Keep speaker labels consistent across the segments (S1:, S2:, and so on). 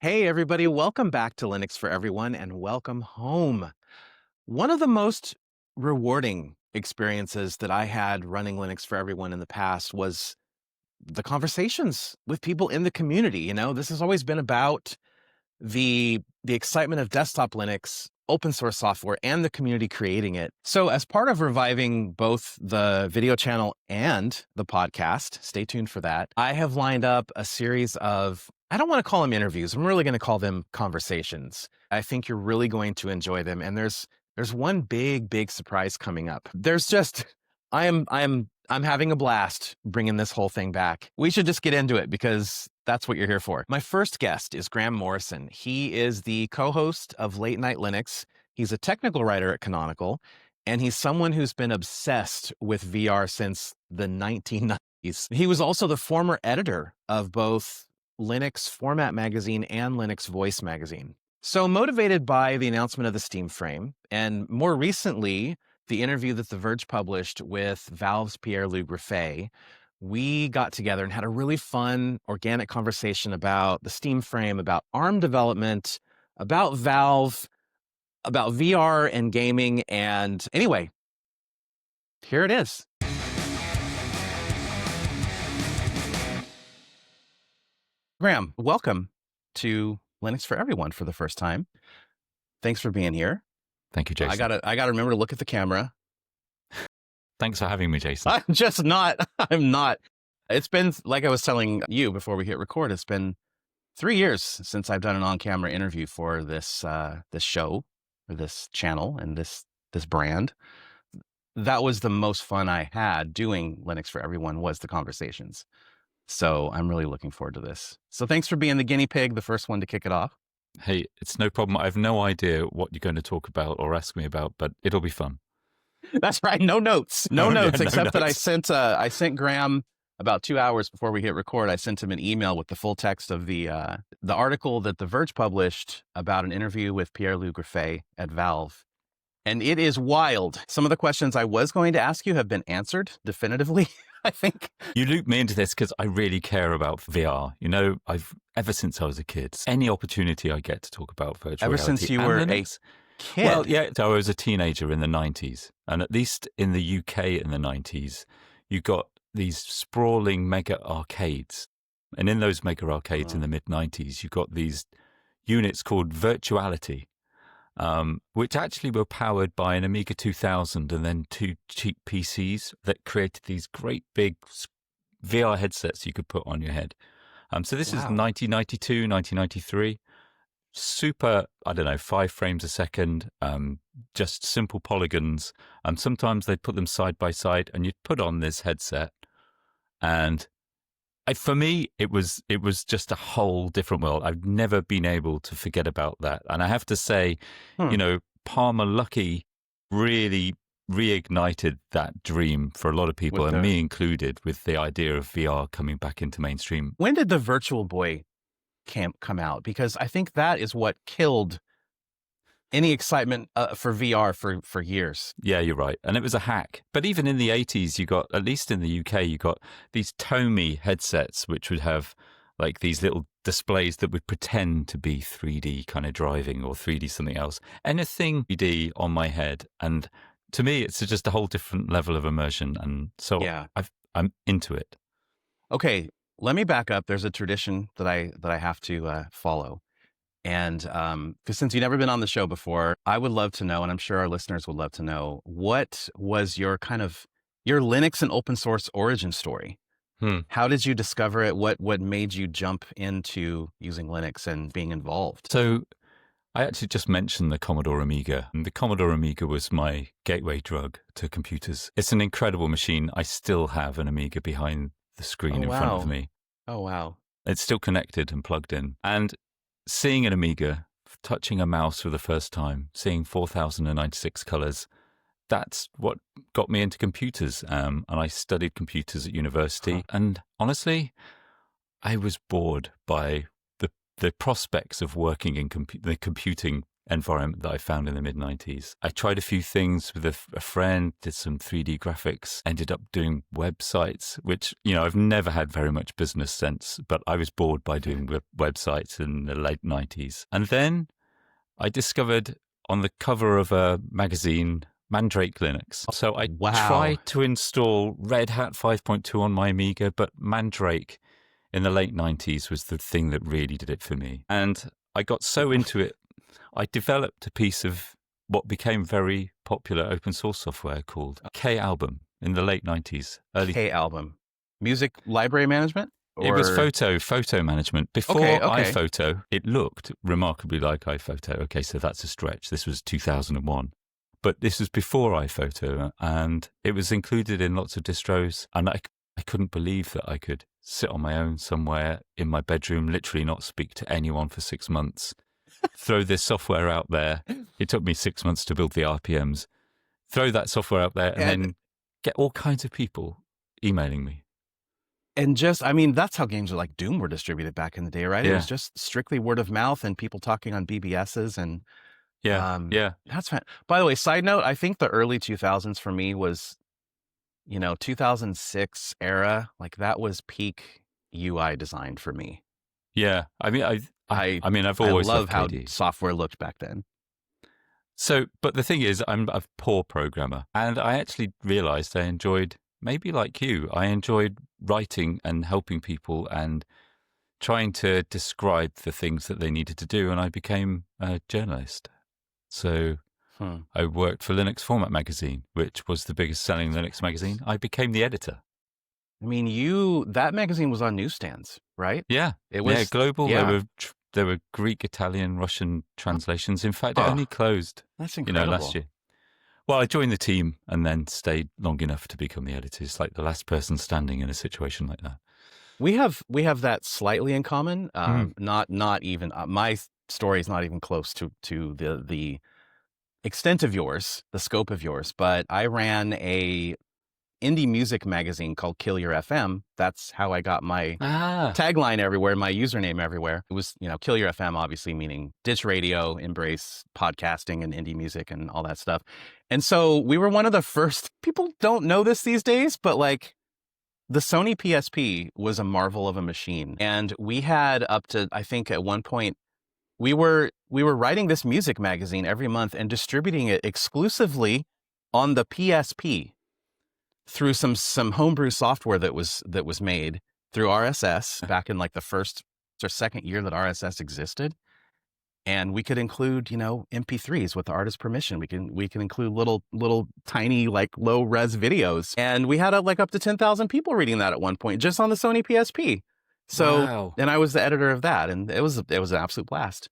S1: Hey, everybody, welcome back to Linux for Everyone and welcome home. One of the most rewarding experiences that I had running Linux for Everyone in the past was the conversations with people in the community. This has always been about the excitement of desktop Linux, open source software, and the community creating it. So as part of reviving both the video channel and the podcast, stay tuned for that, I have lined up a series of, I don't want to call them interviews, I'm really going to call them conversations. I think you're really going to enjoy them. And there's one big surprise coming up. I'm having a blast bringing this whole thing back. We should just get into it because that's what you're here for. My first guest is Graham Morrison. He is the co-host of Late Night Linux. He's a technical writer at Canonical, and he's someone who's been obsessed with VR since the 1990s. He was also the former editor of both Linux Format Magazine and Linux Voice Magazine. So motivated by the announcement of the Steam Frame, and more recently, the interview that The Verge published with Valve's Pierre-Luc Griffet, we got together and had a really fun, organic conversation about the Steam Frame, about ARM development, about Valve, about VR and gaming. And anyway, here it is. Graham, welcome to Linux for Everyone for the first time. Thanks for being here.
S2: Thank you, Jason.
S1: I gotta remember to look at the camera.
S2: Thanks for having me, Jason.
S1: I'm not. It's been, like I was telling you before we hit record, it's been 3 years since I've done an on-camera interview for this show, or this channel, and this brand. That was the most fun I had doing Linux for Everyone, was the conversations. So I'm really looking forward to this. So thanks for being the guinea pig, the first one to kick it off.
S2: Hey, it's no problem. I have no idea what you're going to talk about or ask me about, but it'll be fun.
S1: That's right. No notes, except that I sent Graham about 2 hours before we hit record. I sent him an email with the full text of the article that The Verge published about an interview with Pierre-Luc Griffet at Valve. And it is wild. Some of the questions I was going to ask you have been answered definitively, I think.
S2: You looped me into this because I really care about VR. Ever since I was a kid, any opportunity I get to talk about virtual
S1: Ever
S2: reality.
S1: Since you were a kid?
S2: Well, yeah. So I was a teenager in the 90s. And at least in the UK in the 90s, you got these sprawling mega arcades. And in those mega arcades in the mid-90s, you got these units called Virtuality, which actually were powered by an Amiga 2000 and then two cheap PCs that created these great big VR headsets you could put on your head. So this is 1992, 1993. Super, 5 frames a second, just simple polygons. Sometimes they'd put them side by side and you'd put on this headset. And for me, it was just a whole different world. I've never been able to forget about that. And I have to say, Palmer Luckey really reignited that dream for a lot of people, and me included, with the idea of VR coming back into mainstream.
S1: When did the Virtual Boy come out? Because I think that is what killed any excitement for VR for years.
S2: Yeah, you're right. And it was a hack. But even in the 80s, you got, at least in the UK, you got these Tomy headsets, which would have like these little displays that would pretend to be 3D kind of driving or 3D something else. Anything 3D on my head. And to me, it's just a whole different level of immersion. And so I'm into it.
S1: Okay, let me back up. There's a tradition that I have to follow. And because since you've never been on the show before, I would love to know, and I'm sure our listeners would love to know, what was your Linux and open source origin story? How did you discover it? What made you jump into using Linux and being involved?
S2: So I actually just mentioned the Commodore Amiga. And the Commodore Amiga was my gateway drug to computers. It's an incredible machine. I still have an Amiga behind the screen in front of me.
S1: Oh, wow.
S2: It's still connected and plugged in. And seeing an Amiga, touching a mouse for the first time, seeing 4096 colors, that's what got me into computers. And I studied computers at university. And honestly, I was bored by the prospects of working in the computing environment that I found in the mid-90s. I tried a few things with a friend, did some 3D graphics, ended up doing websites, which, I've never had very much business sense, but I was bored by doing websites in the late 90s. And then I discovered on the cover of a magazine, Mandrake Linux. So I tried to install Red Hat 5.2 on my Amiga, but Mandrake in the late 90s was the thing that really did it for me. And I got so into it, I developed a piece of what became very popular open source software called K-Album in the late 90s.
S1: K-Album. Music library management?
S2: It was photo management. Before iPhoto, it looked remarkably like iPhoto. Okay, so that's a stretch. This was 2001. But this was before iPhoto, and it was included in lots of distros. And I couldn't believe that I could sit on my own somewhere in my bedroom, literally not speak to anyone for 6 months, throw this software out there. It took me 6 months to build the RPMs. Throw that software out there and then get all kinds of people emailing me.
S1: And that's how games like Doom were distributed back in the day, right? Yeah. It was just strictly word of mouth and people talking on BBSs and that's fun. By the way, side note, I think the early 2000s for me was, 2006 era, like that was peak UI design for me.
S2: Yeah. I've always
S1: loved how
S2: KD.
S1: Software looked back then.
S2: So, but the thing is, I'm a poor programmer, and I actually realized I enjoyed, maybe like you, I enjoyed writing and helping people and trying to describe the things that they needed to do, and I became a journalist. So I worked for Linux Format Magazine, which was the biggest selling Linux magazine. I became the editor.
S1: I mean, that magazine was on newsstands, right?
S2: Yeah. It was global. Yeah. There were Greek, Italian, Russian translations. In fact, it only closed
S1: that's incredible.
S2: Last year. Well, I joined the team and then stayed long enough to become the editor. It's like the last person standing in a situation like that.
S1: We have that slightly in common. Not even my story is not even close to the extent of yours, the scope of yours. But I ran a indie music magazine called Kill Your FM. That's how I got my tagline everywhere, my username everywhere. It was, Kill Your FM, obviously meaning ditch radio, embrace podcasting and indie music and all that stuff. And so we were one of the first, people don't know this these days, but like the Sony PSP was a marvel of a machine. And we had up to, I think at one point, we were writing this music magazine every month and distributing it exclusively on the PSP. Through some homebrew software that was made through RSS back in like the first or second year that RSS existed, and we could include MP3s with the artist's permission. We can include little tiny like low res videos, and we had like up to 10,000 people reading that at one point just on the Sony PSP. So wow. And I was the editor of that, and it was an absolute blast.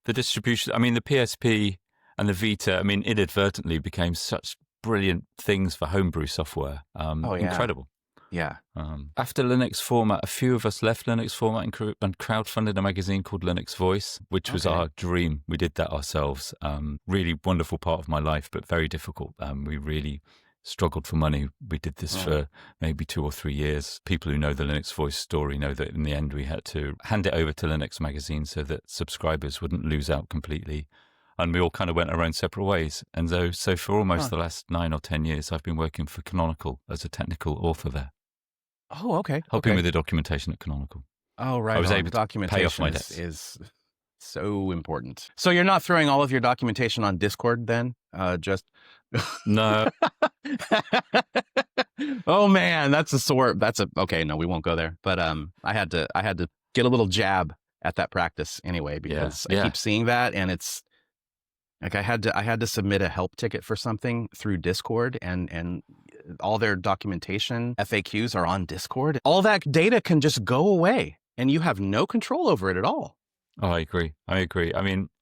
S2: The distribution, the PSP and the Vita, inadvertently became such brilliant things for homebrew software. Incredible.
S1: Yeah.
S2: After Linux Format, a few of us left Linux Format and crowdfunded a magazine called Linux Voice, which was our dream. We did that ourselves. Really wonderful part of my life, but very difficult. We really struggled for money. We did this for maybe 2 or 3 years. People who know the Linux Voice story know that in the end we had to hand it over to Linux Magazine so that subscribers wouldn't lose out completely. And we all kind of went our own separate ways. And so for almost the last 9 or 10 years, I've been working for Canonical as a technical author there.
S1: Oh, okay.
S2: Helping with the documentation at Canonical.
S1: Oh, right.
S2: I was able to pay off my debts.
S1: Is so important. So you're not throwing all of your documentation on Discord then?
S2: No.
S1: Oh man, okay, no, we won't go there. But I had to get a little jab at that practice anyway, because I keep seeing that, and it's like I had to submit a help ticket for something through Discord, and all their documentation FAQs are on Discord. All that data can just go away and you have no control over it at all.
S2: Oh, I agree. I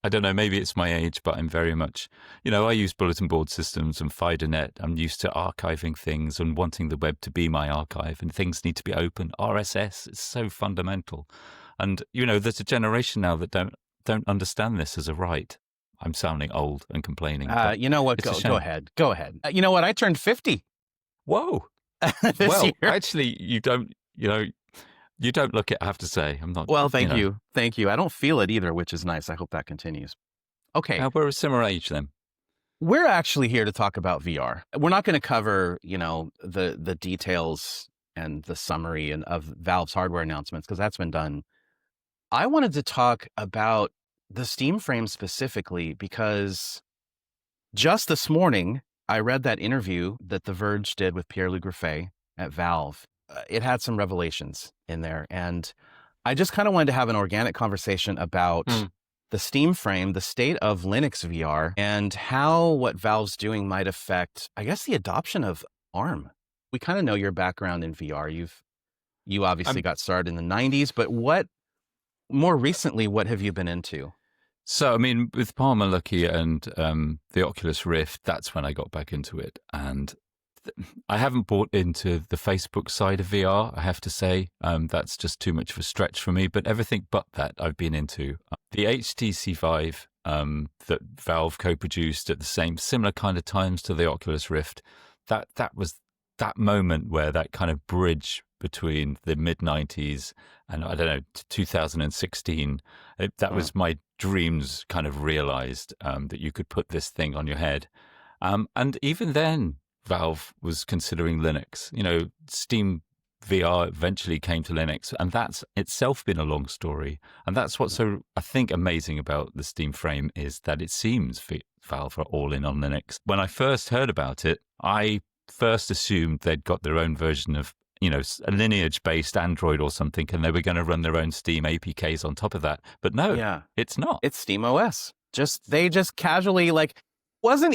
S2: don't know, maybe it's my age, but I'm very much, I use bulletin board systems and FidoNet. I'm used to archiving things and wanting the web to be my archive, and things need to be open. RSS is so fundamental. And, there's a generation now that don't understand this as a right. I'm sounding old and complaining.
S1: You know what? Go ahead. You know what? I turned 50.
S2: Whoa.
S1: This year.
S2: Actually, you don't look it, I have to say. I'm not.
S1: Well, thank you. Thank you. I don't feel it either, which is nice. I hope that continues. Okay,
S2: We're a similar age then.
S1: we're actually here to talk about VR. We're not going to cover, the details and the summary of Valve's hardware announcements because that's been done. I wanted to talk about the Steam Frame specifically because just this morning I read that interview that The Verge did with Pierre-Luc Griffet at Valve. It had some revelations in there, and I just kind of wanted to have an organic conversation about the Steam Frame, the state of Linux VR, and how what Valve's doing might affect, I guess, the adoption of ARM. We kind of know your background in VR. You obviously got started in the 90s, but more recently, what have you been into?
S2: So, I mean, with Palmer Luckey and the Oculus Rift, that's when I got back into it. And I haven't bought into the Facebook side of VR, I have to say. That's just too much of a stretch for me. But everything but that I've been into. The HTC Vive that Valve co-produced at the similar kind of times to the Oculus Rift, that was that moment where that kind of bridge between the mid-90s and, I don't know, 2016, that was my dreams kind of realized, that you could put this thing on your head. And even then, Valve was considering Linux. Steam VR eventually came to Linux, and that's itself been a long story. And that's what's so, I think, amazing about the Steam Frame is that it seems Valve are all in on Linux. When I first heard about it, I first assumed they'd got their own version of, a lineage-based Android or something, and they were going to run their own Steam APKs on top of that. But no, it's not.
S1: It's Steam OS. They just casually it wasn't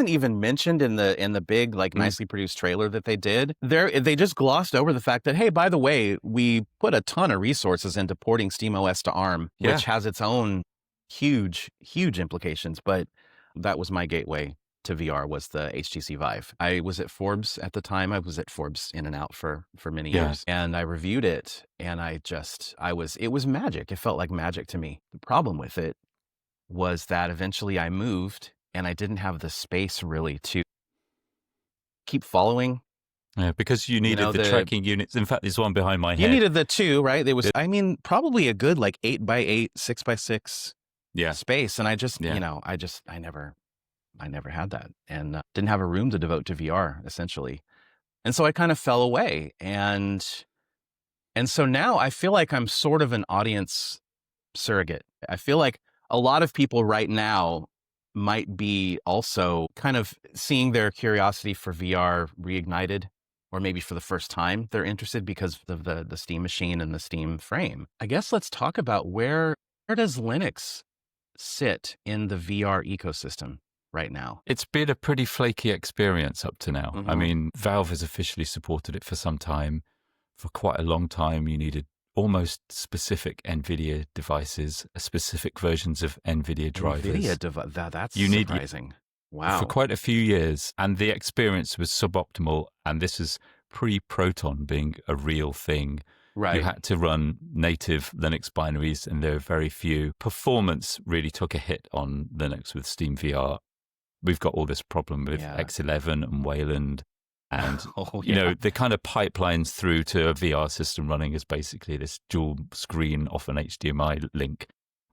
S1: even mentioned in the big nicely produced trailer that they did. They just glossed over the fact that, hey, by the way, we put a ton of resources into porting Steam OS to ARM, which has its own huge implications. But that was my gateway to VR, was the HTC Vive. I was at Forbes at the time. I was at Forbes in and out for many years, and I reviewed it, and it was magic. It felt like magic to me. The problem with it was that eventually I moved, and I didn't have the space really to keep following.
S2: Yeah, because you needed the tracking units. In fact, there's one behind my head.
S1: You needed the two, right? There was, probably a good 8x8, 6x6 space. And I never had that, and didn't have a room to devote to VR, essentially. And so I kind of fell away. And so now I feel like I'm sort of an audience surrogate. I feel like a lot of people right now might be also kind of seeing their curiosity for VR reignited, or maybe for the first time they're interested because of the Steam machine and the Steam Frame. I guess let's talk about where does Linux sit in the VR ecosystem right now?
S2: It's been a pretty flaky experience up to now. I mean, Valve has officially supported it for some time. For quite a long time, you needed almost specific NVIDIA devices, specific versions of NVIDIA drivers.
S1: That's surprising. Wow.
S2: For quite a few years, and the experience was suboptimal, and this is pre-Proton being a real thing.
S1: Right.
S2: You had to run native Linux binaries, and there were very few. Performance really took a hit on Linux with Steam VR. We've got all this problem with X11 and Wayland. And, the kind of pipelines through to a VR system running as basically this dual screen off an HDMI link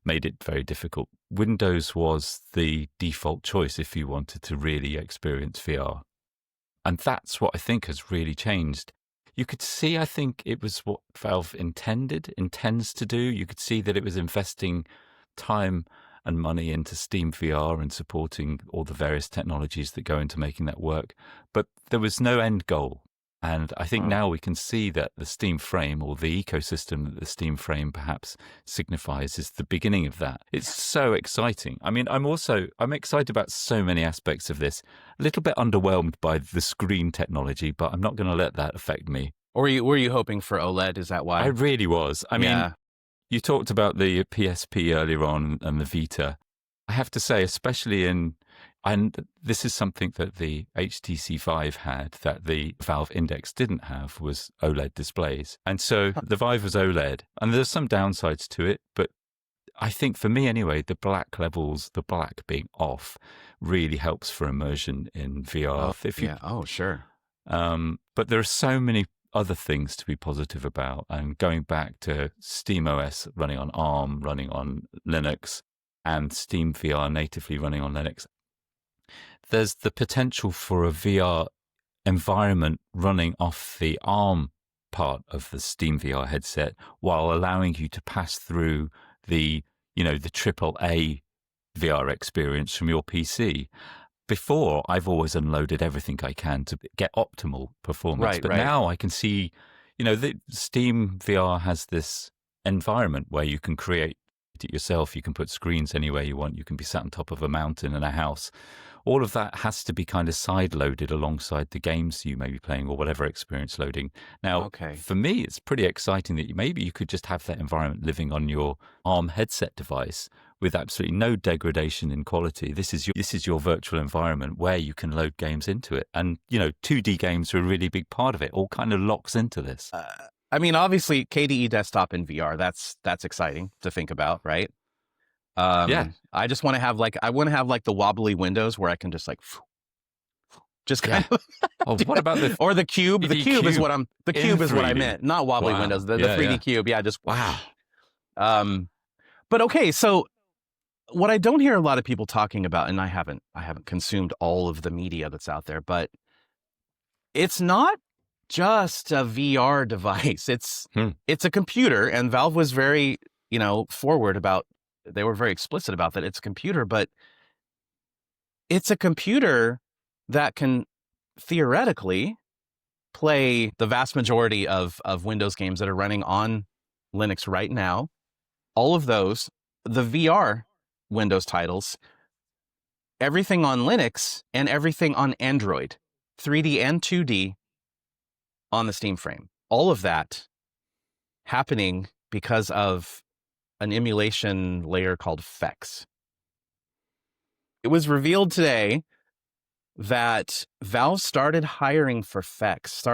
S2: made it very difficult. Windows was the default choice if you wanted to really experience VR. And that's what I think has really changed. You could see, I think it was what Valve intends to do. You could see that it was investing time and money into Steam VR and supporting all the various technologies that go into making that work. But there was no end goal. And I think now we can see that the Steam Frame, or the ecosystem that the Steam Frame perhaps signifies, is the beginning of that. It's so exciting. I mean, I'm excited about so many aspects of this. A little bit underwhelmed by the screen technology, but I'm not going to let that affect me.
S1: Or were you hoping for OLED? Is that why?
S2: I really was. I mean, you talked about the PSP earlier on and the Vita. I have to say, especially and this is something that the HTC Vive had that the Valve Index didn't have, was OLED displays. And so the Vive was OLED, and there's some downsides to it, but I think for me anyway, the black levels, the black being off, really helps for immersion in VR.
S1: Sure.
S2: But there are so many other things to be positive about, and going back to SteamOS running on ARM, running on Linux, and Steam VR natively running on Linux, there's the potential for a VR environment running off the ARM part of the Steam VR headset while allowing you to pass through the AAA VR experience from your PC. Before, I've always unloaded everything I can to get optimal performance. But now I can see, the Steam VR has this environment where you can create it yourself. You can put screens anywhere you want. You can be sat on top of a mountain in a house. All of that has to be kind of side-loaded alongside the games you may be playing or whatever experience loading. Now, for me, it's pretty exciting that maybe you could just have that environment living on your ARM headset device with absolutely no degradation in quality. This is your virtual environment where you can load games into it. And, 2D games are a really big part of it. All kind of locks into this.
S1: I mean, obviously, KDE desktop in VR, that's exciting to think about, right? I just want to have the wobbly windows where I can just kind of.
S2: What about
S1: or the cube? The cube is what I meant, not wobbly windows. The 3D cube, just
S2: wow.
S1: But okay, so what I don't hear a lot of people talking about, and I haven't consumed all of the media that's out there, but it's not just a VR device. It's a computer, and Valve was very forward about. They were very explicit about that. It's a computer, but it's a computer that can theoretically play the vast majority of Windows games that are running on Linux right now. All of those, the VR Windows titles, everything on Linux and everything on Android, 3D and 2D on the Steam frame. All of that happening because of an emulation layer called FEX. It was revealed today that Valve started hiring for FEX,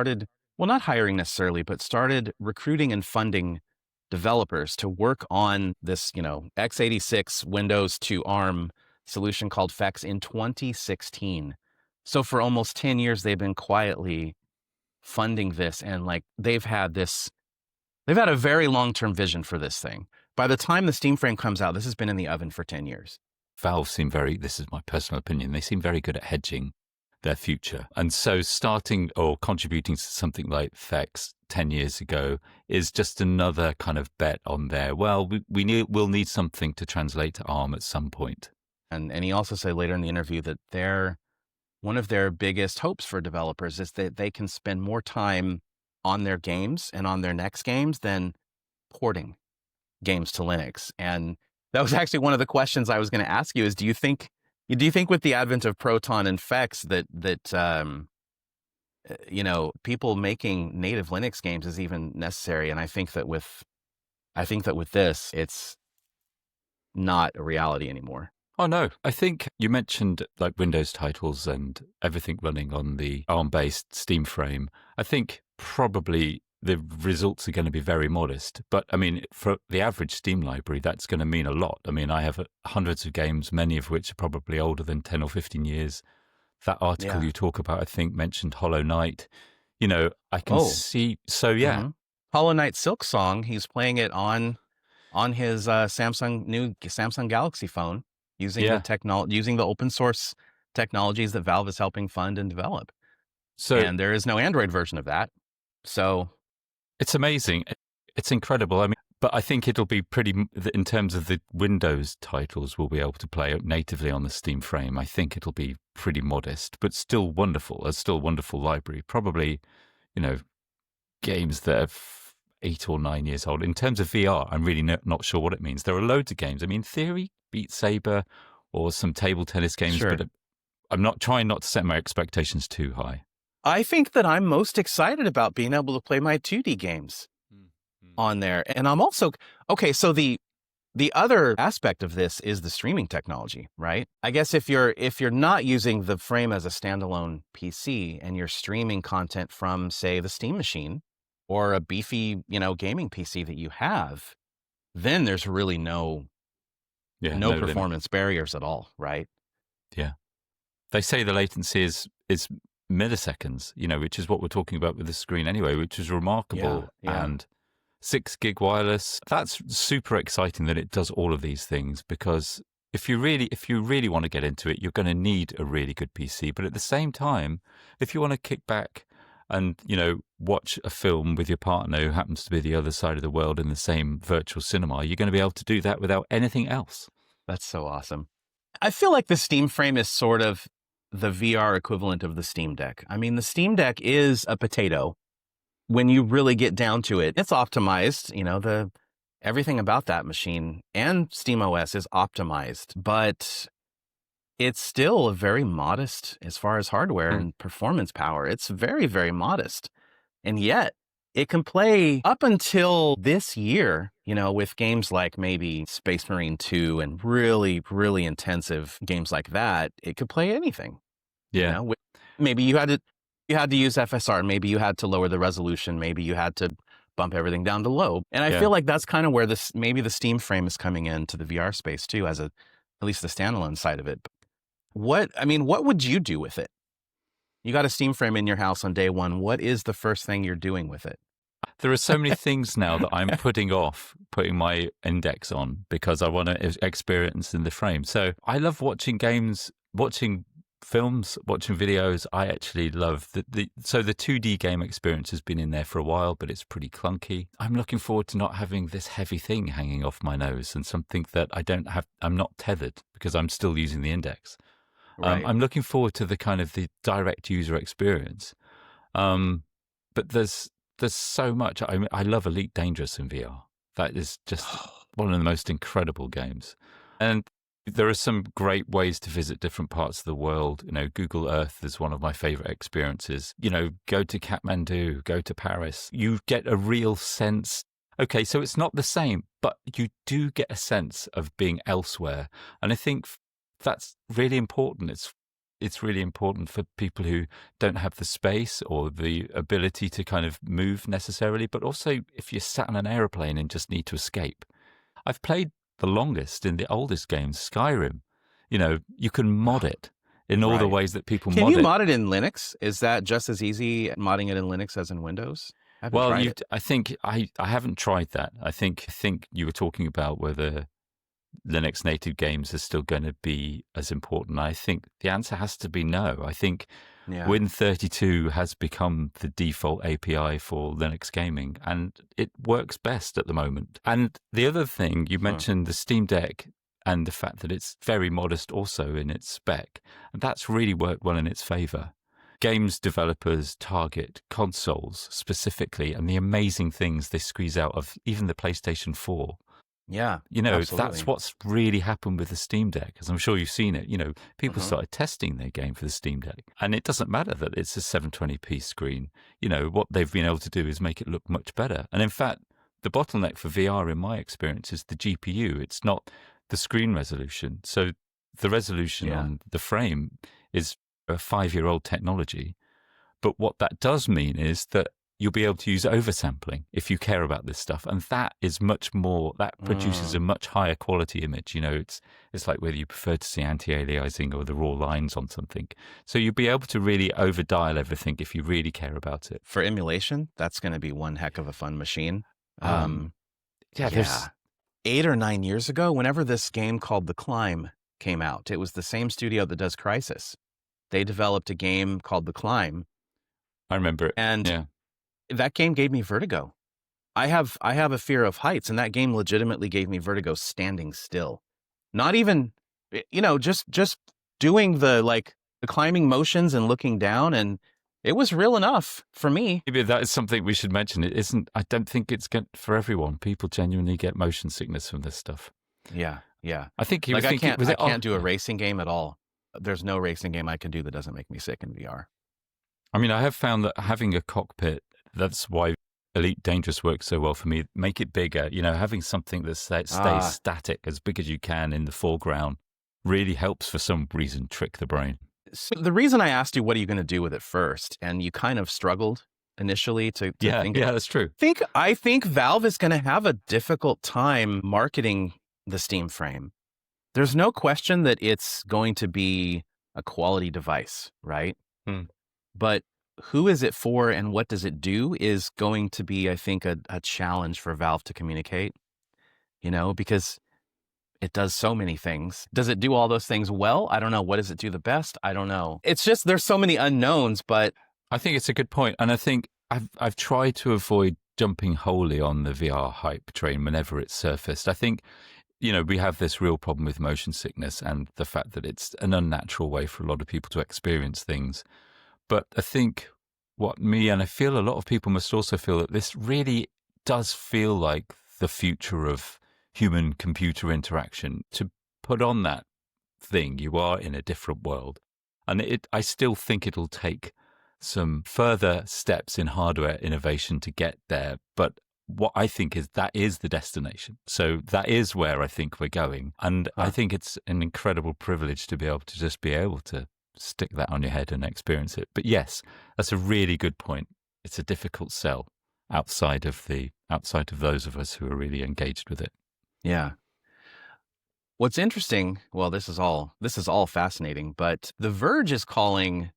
S1: not hiring necessarily, but started recruiting and funding developers to work on this, x86 Windows to ARM solution called FEX in 2016. So for almost 10 years, they've been quietly funding this, and they've had a very long-term vision for this thing. By the time the Steam frame comes out, this has been in the oven for 10 years.
S2: Valve seem this is my personal opinion, they seem very good at hedging their future. And so starting or contributing to something like FEX 10 years ago is just another kind of bet on we'll need something to translate to ARM at some point.
S1: And he also said later in the interview that one of their biggest hopes for developers is that they can spend more time on their games and on their next games than porting games to Linux. And that was actually one of the questions I was going to ask you is, do you think with the advent of Proton and FEX that people making native Linux games is even necessary? And I think that with this, it's not a reality anymore.
S2: Oh, no. I think you mentioned Windows titles and everything running on the ARM-based Steam frame. I think probably the results are going to be very modest. But, I mean, for the average Steam library, that's going to mean a lot. I mean, I have hundreds of games, many of which are probably older than 10 or 15 years. That article you talk about, I think, mentioned Hollow Knight. I can see... So, yeah. Mm-hmm.
S1: Hollow Knight Silksong, he's playing it on his new Samsung Galaxy phone using the open source technologies that Valve is helping fund and develop. And there is no Android version of that. So...
S2: It's amazing. It's incredible. I mean, but I think it'll be in terms of the Windows titles we'll be able to play natively on the Steam frame. I think it'll be pretty modest, but still wonderful. A still wonderful library. Probably, games that are 8 or 9 years old. In terms of VR, I'm really not sure what it means. There are loads of games. I mean, in theory, Beat Saber or some table tennis games, but I'm not trying not to set my expectations too high.
S1: I think that I'm most excited about being able to play my 2D games on there. And I'm also, so the other aspect of this is the streaming technology, right? I guess if you're not using the frame as a standalone PC and you're streaming content from, say, the Steam machine or a beefy, gaming PC that you have, then there's really no performance barriers at all, right?
S2: Yeah. They say the latency is milliseconds, which is what we're talking about with the screen anyway, which is remarkable.
S1: Yeah.
S2: And 6 gig wireless, that's super exciting that it does all of these things, because if you really want to get into it, you're going to need a really good PC. But at the same time, if you want to kick back and, watch a film with your partner who happens to be the other side of the world in the same virtual cinema, you're going to be able to do that without anything else.
S1: That's so awesome. I feel like the Steam Frame is sort of the VR equivalent of the Steam Deck. I mean, the Steam Deck is a potato. When you really get down to it, it's optimized. Everything about that machine and SteamOS is optimized, but it's still very modest as far as hardware and performance power. It's very, very modest. And yet it can play up until this year, with games like maybe Space Marine 2 and really, really intensive games like that. It could play anything.
S2: Yeah.
S1: Maybe you had to use FSR. Maybe you had to lower the resolution. Maybe you had to bump everything down to low. And I feel like that's kind of where maybe the Steam Frame is coming into the VR space too, as at least the standalone side of it. What would you do with it? You got a Steam Frame in your house on day one. What is the first thing you're doing with it?
S2: There are so many things now that I'm putting my index on because I want to experience in the frame. So I love watching games, watching films, watching videos. I actually love the 2D game experience has been in there for a while, but it's pretty clunky. I'm looking forward to not having this heavy thing hanging off my nose and something that I'm not tethered because I'm still using the index.
S1: Right.
S2: I'm looking forward to the kind of the direct user experience. But there's so much. I love Elite Dangerous in VR. That is just one of the most incredible games. And there are some great ways to visit different parts of the world. Google Earth is one of my favorite experiences. Go to Kathmandu, go to Paris. You get a real sense. Okay, so it's not the same, but you do get a sense of being elsewhere. And I think that's really important. It's really important for people who don't have the space or the ability to kind of move necessarily, but also if you're sat on an aeroplane and just need to escape. I've played the longest in the oldest games, Skyrim. You can mod it in all the ways that people mod it.
S1: Can you mod it in Linux? Is that just as easy modding it in Linux as in Windows? I
S2: think I haven't tried that. I think you were talking about whether Linux native games are still going to be as important. I think the answer has to be no. I think Win32 has become the default API for Linux gaming, and it works best at the moment. And the other thing, you mentioned the Steam Deck and the fact that it's very modest also in its spec, and that's really worked well in its favor. Games developers target consoles specifically and the amazing things they squeeze out of even the PlayStation 4.
S1: Yeah,
S2: that's what's really happened with the Steam Deck, as I'm sure you've seen it. People started testing their game for the Steam Deck, and it doesn't matter that it's a 720p screen. What they've been able to do is make it look much better. And in fact, the bottleneck for VR, in my experience, is the GPU. It's not the screen resolution. So the resolution on the frame is a 5-year-old technology. But what that does mean is that you'll be able to use oversampling if you care about this stuff. And that is much more, that produces a much higher quality image. It's like whether you prefer to see anti-aliasing or the raw lines on something. So you'll be able to really overdial everything if you really care about it.
S1: For emulation, that's going to be one heck of a fun machine. 8 or 9 years ago, whenever this game called The Climb came out, it was the same studio that does Crysis. They developed a game called The Climb.
S2: I remember it.
S1: And that game gave me vertigo. I have a fear of heights, and that game legitimately gave me vertigo standing still. Not even, just doing the climbing motions and looking down, and it was real enough for me.
S2: Maybe that is something we should mention. It isn't. I don't think it's good for everyone. People genuinely get motion sickness from this stuff.
S1: Yeah.
S2: I think he was
S1: I
S2: thinking.
S1: can't do a racing game at all. There's no racing game I can do that doesn't make me sick in VR.
S2: I mean, I have found that having a cockpit. That's why Elite Dangerous works so well for me. Make it bigger. Having something that stays static, as big as you can in the foreground, really helps for some reason trick the brain.
S1: So the reason I asked you, what are you going to do with it first? And you kind of struggled initially to think.
S2: Yeah, that's true.
S1: I think Valve is going to have a difficult time marketing the Steam Frame. There's no question that it's going to be a quality device, right? But who is it for and what does it do is going to be, I think, a challenge for Valve to communicate, because It does so many things. Does it do all those things well? I don't know. What does it do the best? I don't know. It's just there's so many unknowns, but
S2: I think it's a good point. And I think I've tried to avoid jumping wholly on the VR hype train whenever it's surfaced. I think, we have this real problem with motion sickness and the fact that it's an unnatural way for a lot of people to experience things. But I think and I feel a lot of people must also feel that this really does feel like the future of human computer interaction. To put on that thing, you are in a different world. And I still think it'll take some further steps in hardware innovation to get there. But what I think is that is the destination. So that is where I think we're going. And I think it's an incredible privilege to be able to just be able to stick that on your head and experience it. But yes, that's a really good point. It's a difficult sell outside of those of us who are really engaged with it.
S1: yeah. What's interesting, well, this is all fascinating, but The Verge is calling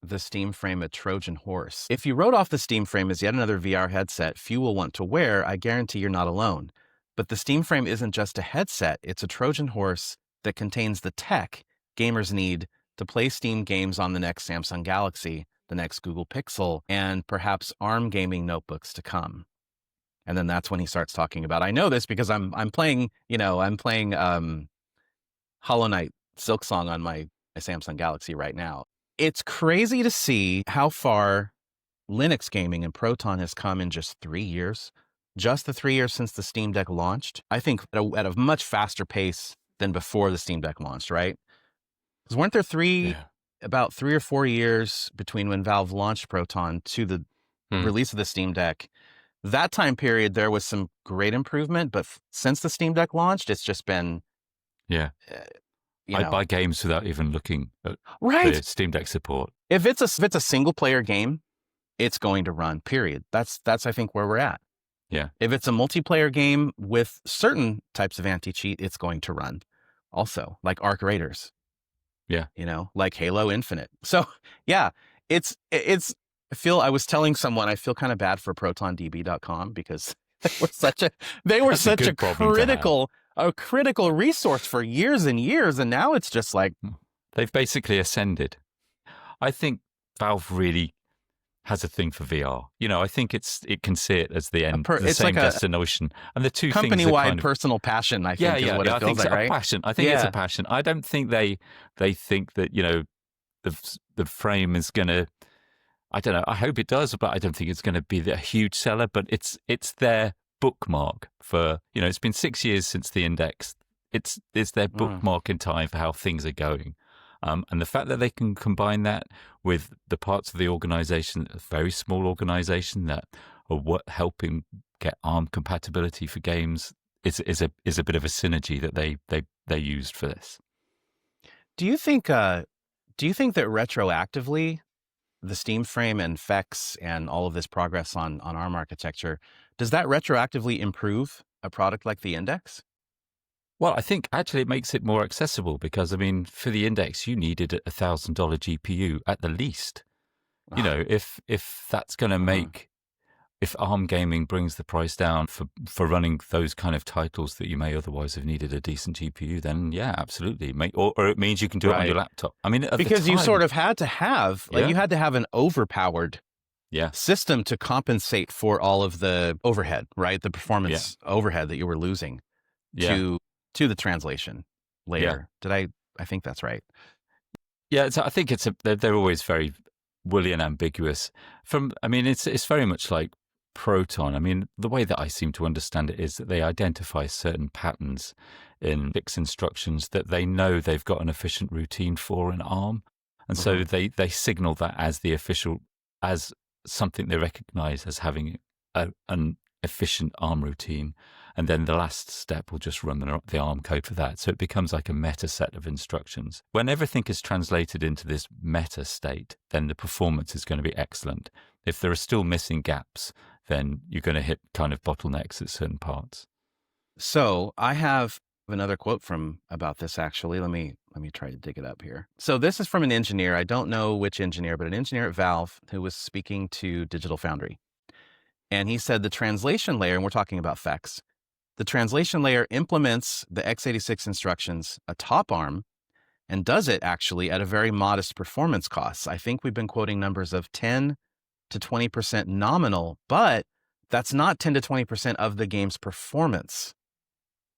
S1: the Steam Frame a Trojan horse. If you wrote off the Steam Frame as yet another VR headset few will want to wear, I guarantee you're not alone. But the Steam Frame isn't just a headset, it's a Trojan horse that contains the tech gamers need to play Steam games on the next Samsung Galaxy, the next Google Pixel, and perhaps ARM gaming notebooks to come. And then that's when he starts talking about, I know this because I'm playing Hollow Knight Silksong on my Samsung Galaxy right now. It's crazy to see how far Linux gaming and Proton has come in just 3 years. Just the 3 years since the Steam Deck launched. I think at a much faster pace than before the Steam Deck launched, right? Because weren't there about 3 or 4 years between when Valve launched Proton to the release of the Steam Deck? That time period, there was some great improvement, but since the Steam Deck launched, it's just been...
S2: I buy games without even looking at the Steam Deck support.
S1: If it's a single player game, it's going to run, period. That's I think where we're at.
S2: Yeah.
S1: If it's a multiplayer game with certain types of anti-cheat, it's going to run also, like Arc Raiders.
S2: Yeah.
S1: Like Halo Infinite. So yeah, I was telling someone I feel kind of bad for ProtonDB.com because they were such a critical resource for years and years, and now it's just like
S2: they've basically ascended. I think Valve really has a thing for VR. I think it can see it as the end, the same destination, and the two
S1: company-wide personal passion. I think is what it feels like, right?
S2: Passion. I think it's a passion. I don't think they think that the frame is going to. I don't know. I hope it does, but I don't think it's going to be a huge seller. But it's their bookmark for it's been 6 years since the Index. It's their bookmark in time for how things are going, and the fact that they can combine that with the parts of the organization, a very small organization that are helping get ARM compatibility for games, is a bit of a synergy that they used for this.
S1: Do you think that retroactively the Steam Frame and FEX and all of this progress on ARM architecture, does that retroactively improve a product like the Index?
S2: Well, I think actually it makes it more accessible because, for the Index, you needed a $1,000 GPU at the least. If that's going to make, if ARM gaming brings the price down for running those kind of titles that you may otherwise have needed a decent GPU, then yeah, absolutely. Or it means you can do it on your laptop.
S1: Because you sort of had to have, you had to have an overpowered system to compensate for all of the overhead, right? The performance overhead that you were losing to the translation layer. I think that's right.
S2: Yeah, I think they're always very woolly and ambiguous. It's very much like Proton. The way that I seem to understand it is that they identify certain patterns in FIX instructions that they know they've got an efficient routine for in ARM. And so they signal that as something they recognize as having an efficient ARM routine. And then the last step will just run the ARM code for that. So it becomes like a meta set of instructions. When everything is translated into this meta state, then the performance is going to be excellent. If there are still missing gaps, then you're going to hit kind of bottlenecks at certain parts.
S1: So I have another quote about this, actually. Let me try to dig it up here. So this is from an engineer. I don't know which engineer, but an engineer at Valve who was speaking to Digital Foundry. And he said the translation layer, and we're talking about FEX, The translation layer implements the x86 instructions atop ARM and does it actually at a very modest performance cost. I think we've been quoting numbers of 10 to 20% nominal, but that's not 10 to 20% of the game's performance.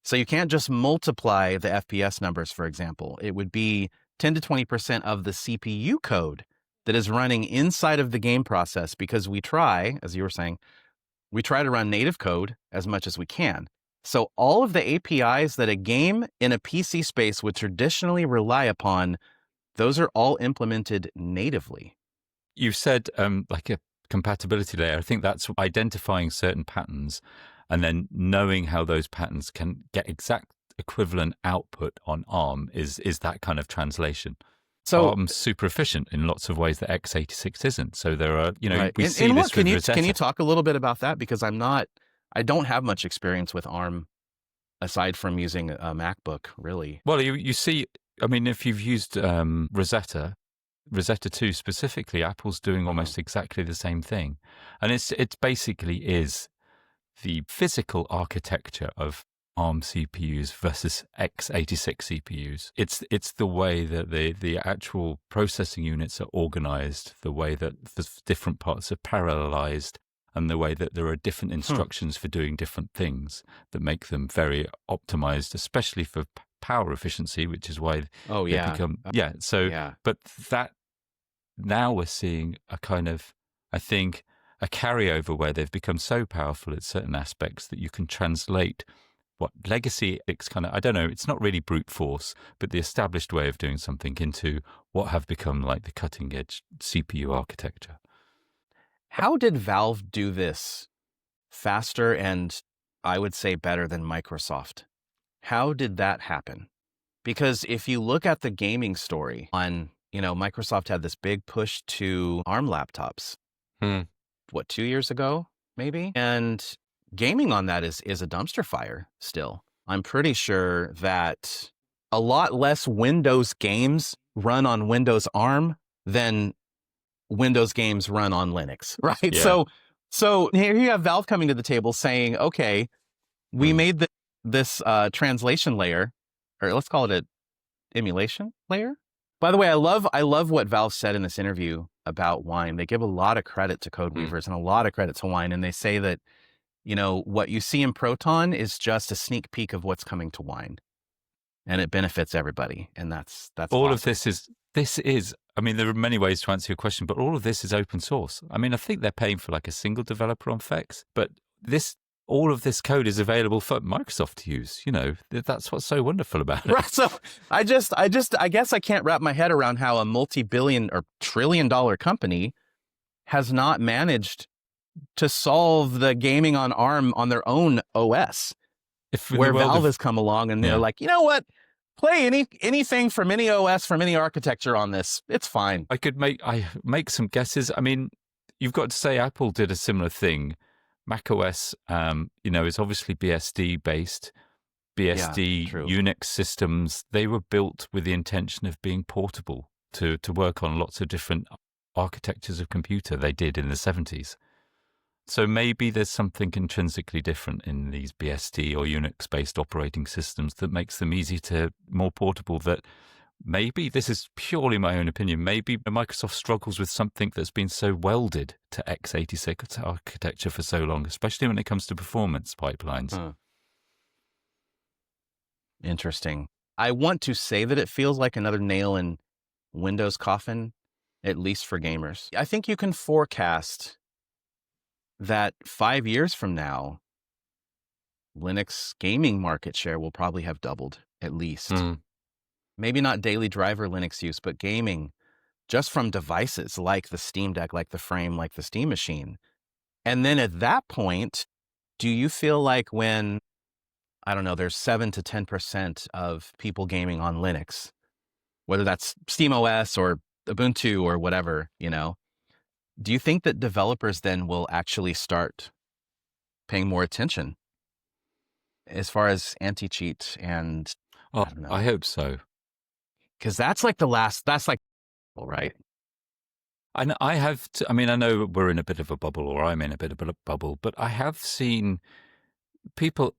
S1: So you can't just multiply the FPS numbers, for example. It would be 10 to 20% of the CPU code that is running inside of the game process, because we try, as you were saying, we try to run native code as much as we can. So all of the APIs that a game in a PC space would traditionally rely upon, those are all implemented natively.
S2: You've said like a compatibility layer. I think that's identifying certain patterns and then knowing how those patterns can get exact equivalent output on ARM is that kind of translation. So ARM's super efficient in lots of ways that x86 isn't. So there are,
S1: right.
S2: We see this with Rosetta.
S1: Can you talk a little bit about that? Because I don't have much experience with ARM aside from using a MacBook, really.
S2: Well, you see, I mean, if you've used Rosetta 2 specifically, Apple's doing almost exactly the same thing. And it basically is the physical architecture of ARM CPUs versus x86 CPUs. It's the way that the actual processing units are organized, the way that the different parts are parallelized, and the way that there are different instructions for doing different things that make them very optimized, especially for power efficiency, which is why they become... But that now we're seeing a kind of, I think, a carryover where they've become so powerful at certain aspects that you can translate what legacy, it's kind of, I don't know, it's not really brute force, but the established way of doing something into what have become like the cutting edge CPU architecture.
S1: How did Valve do this faster and I would say better than Microsoft? How did that happen? Because if you look at the gaming story on, Microsoft had this big push to ARM laptops. 2 years ago, maybe? And gaming on that is a dumpster fire still. I'm pretty sure that a lot less Windows games run on Windows ARM than Windows games run on Linux, right?
S2: Yeah.
S1: So here you have Valve coming to the table saying, okay, we made this translation layer, or let's call it an emulation layer. By the way, I love what Valve said in this interview about Wine. They give a lot of credit to code weavers and a lot of credit to Wine. And they say that, what you see in Proton is just a sneak peek of what's coming to Wine. And it benefits everybody. And that's
S2: all
S1: awesome.
S2: of this is, I mean, there are many ways to answer your question, but all of this is open source. I mean, I think they're paying for like a single developer on FEX, but all of this code is available for Microsoft to use. That's what's so wonderful about it.
S1: Right. So I guess I can't wrap my head around how a multi-billion or trillion-dollar company has not managed to solve the gaming on ARM on their own OS. Where Valve has come along and they're like, you know what? Play anything from any OS, from any architecture on this. It's fine.
S2: I make some guesses. I mean, you've got to say Apple did a similar thing. macOS, is obviously BSD based. BSD Unix systems, they were built with the intention of being portable to work on lots of different architectures of computer. They did in the 70s. So maybe there's something intrinsically different in these BSD or Unix-based operating systems that makes them more portable, that maybe, this is purely my own opinion, maybe Microsoft struggles with something that's been so welded to x86 architecture for so long, especially when it comes to performance pipelines.
S1: Interesting. I want to say that it feels like another nail in Windows' coffin, at least for gamers. I think you can forecast that 5 years from now, Linux gaming market share will probably have doubled, at least. Maybe not daily driver Linux use, but gaming just from devices like the Steam Deck, like the Frame, like the Steam Machine. And then at that point, do you feel like when, I don't know, there's 7 to 10% of people gaming on Linux, whether that's SteamOS or Ubuntu or whatever, do you think that developers then will actually start paying more attention as far as anti-cheat and
S2: I hope so.
S1: Because that's like right?
S2: I know we're in a bit of a bubble, or I'm in a bit of a bubble, but I have seen people